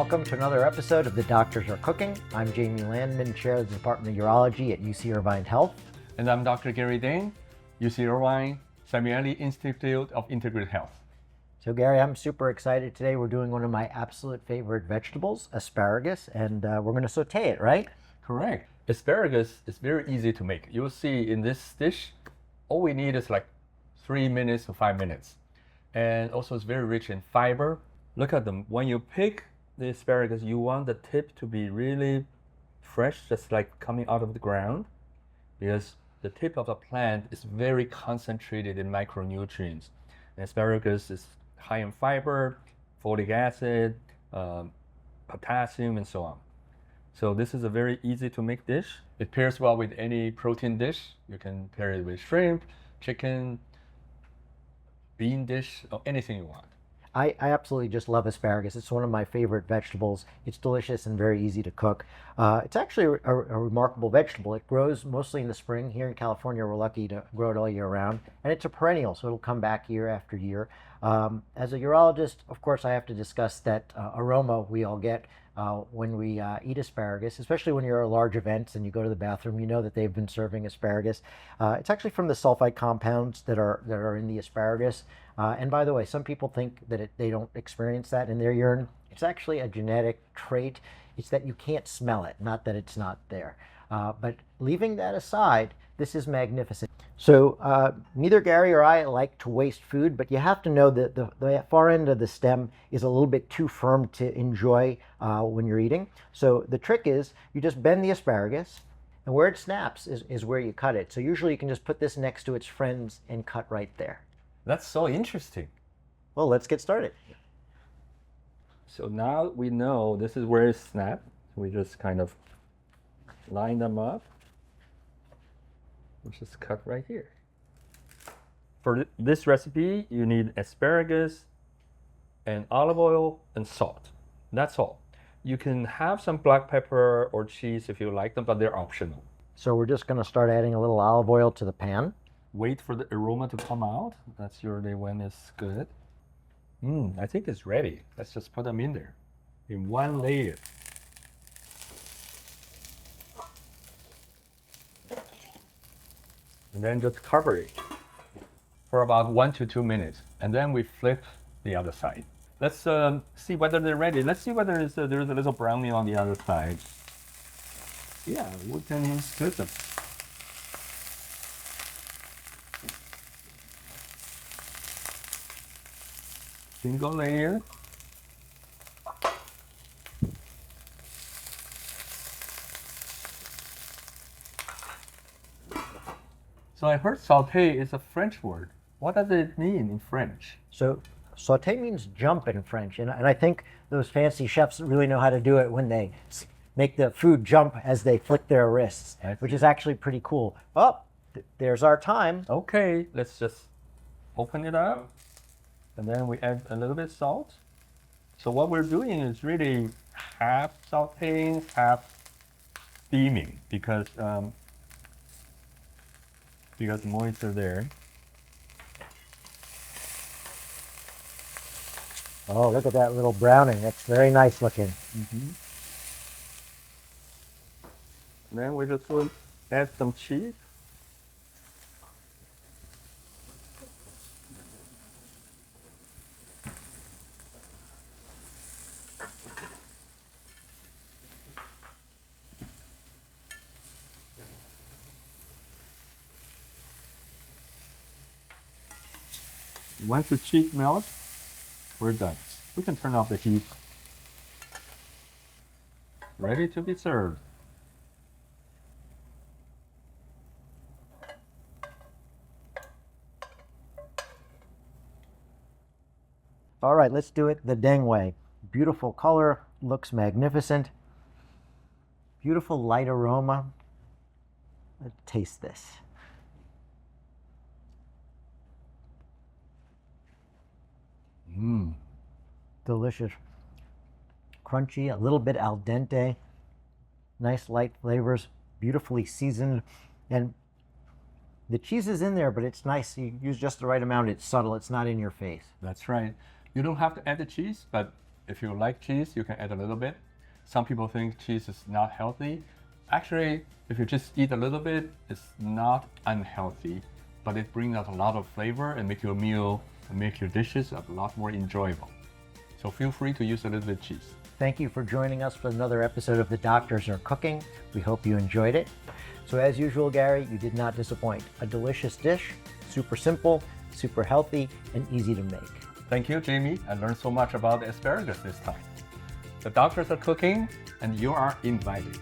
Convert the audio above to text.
welcome to another episode of The Doctors Are Cooking. I'm Jamie Landman, Chair of the Department of Urology at UC Irvine Health. And I'm Dr. Gary Dane, UC Irvine, Samueli Institute of Integrated Health. So Gary, I'm super excited today. We're doing one of my absolute favorite vegetables, asparagus, and we're going to saute it, right? Correct. Asparagus is very easy to make. You'll see in this dish, all we need is like 3 minutes to 5 minutes. And also it's very rich in fiber. Look at them. When you pick the asparagus, you want the tip to be really fresh, just like coming out of the ground, because the tip of the plant is very concentrated in micronutrients. And asparagus is high in fiber, folic acid, potassium, and so on. So this is a very easy to make dish. It pairs well with any protein dish. You can pair it with shrimp, chicken, bean dish, or anything you want. I absolutely just love asparagus. It's one of my favorite vegetables. It's delicious and very easy to cook. It's actually a remarkable vegetable. It grows mostly in the spring. Here in California, we're lucky to grow it all year round. And it's a perennial, so it'll come back year after year. As a urologist, of course, I have to discuss that aroma we all get when we eat asparagus, especially when you're at large events and you go to the bathroom, you know that they've been serving asparagus. It's actually from the sulfite compounds that are in the asparagus. And by the way, some people think that they don't experience that in their urine. It's actually a genetic trait. It's that you can't smell it, not that it's not there. But leaving that aside, this is magnificent. So neither Gary or I like to waste food, but you have to know that the far end of the stem is a little bit too firm to enjoy when you're eating. So the trick is you just bend the asparagus, and where it snaps is where you cut it. So usually you can just put this next to its friends and cut right there. That's so interesting. Well, let's get started. So now we know this is where it snapped. We just kind of line them up. We'll just cut right here. For this recipe, you need asparagus and olive oil and salt. That's all. You can have some black pepper or cheese if you like them, but they're optional. So we're just going to start adding a little olive oil to the pan. Wait for the aroma to come out. That's usually when it's good. I think it's ready. Let's just put them in there in one layer. And then just cover it for about 1 to 2 minutes. And then we flip the other side. Let's see whether they're ready. Let's see whether there's a little browning on the other side. Yeah, we can split them. Single layer. So I heard sauté is a French word. What does it mean in French? So saute means jump in French, and I think those fancy chefs really know how to do it when they make the food jump as they flick their wrists, which is actually pretty cool. Oh, there's our time. Okay, let's just open it up, and then we add a little bit of salt. So what we're doing is really half sauteing, half steaming, because moisture there. Oh, look at that little browning. That's very nice looking. Then we just will add some cheese. Once the cheese melts, we're done. We can turn off the heat. Ready to be served. All right, let's do it the Deng way. Beautiful color, looks magnificent. Beautiful light aroma. Let's taste this. Delicious. Crunchy, a little bit al dente. Nice light flavors, beautifully seasoned. And the cheese is in there, but it's nice. You use just the right amount. It's subtle. It's not in your face. That's right. You don't have to add the cheese, but If you like cheese, you can add a little bit. Some people think cheese is not healthy. Actually, if you just eat a little bit, it's not unhealthy, but it brings out a lot of flavor and make your meal and make your dishes a lot more enjoyable. So feel free to use a little bit of cheese. Thank you for joining us for another episode of The Doctors Are Cooking. We hope you enjoyed it. So as usual, Gary, you did not disappoint. A delicious dish, super simple, super healthy, and easy to make. Thank you, Jamie. I learned so much about asparagus this time. The Doctors Are Cooking, and you are invited.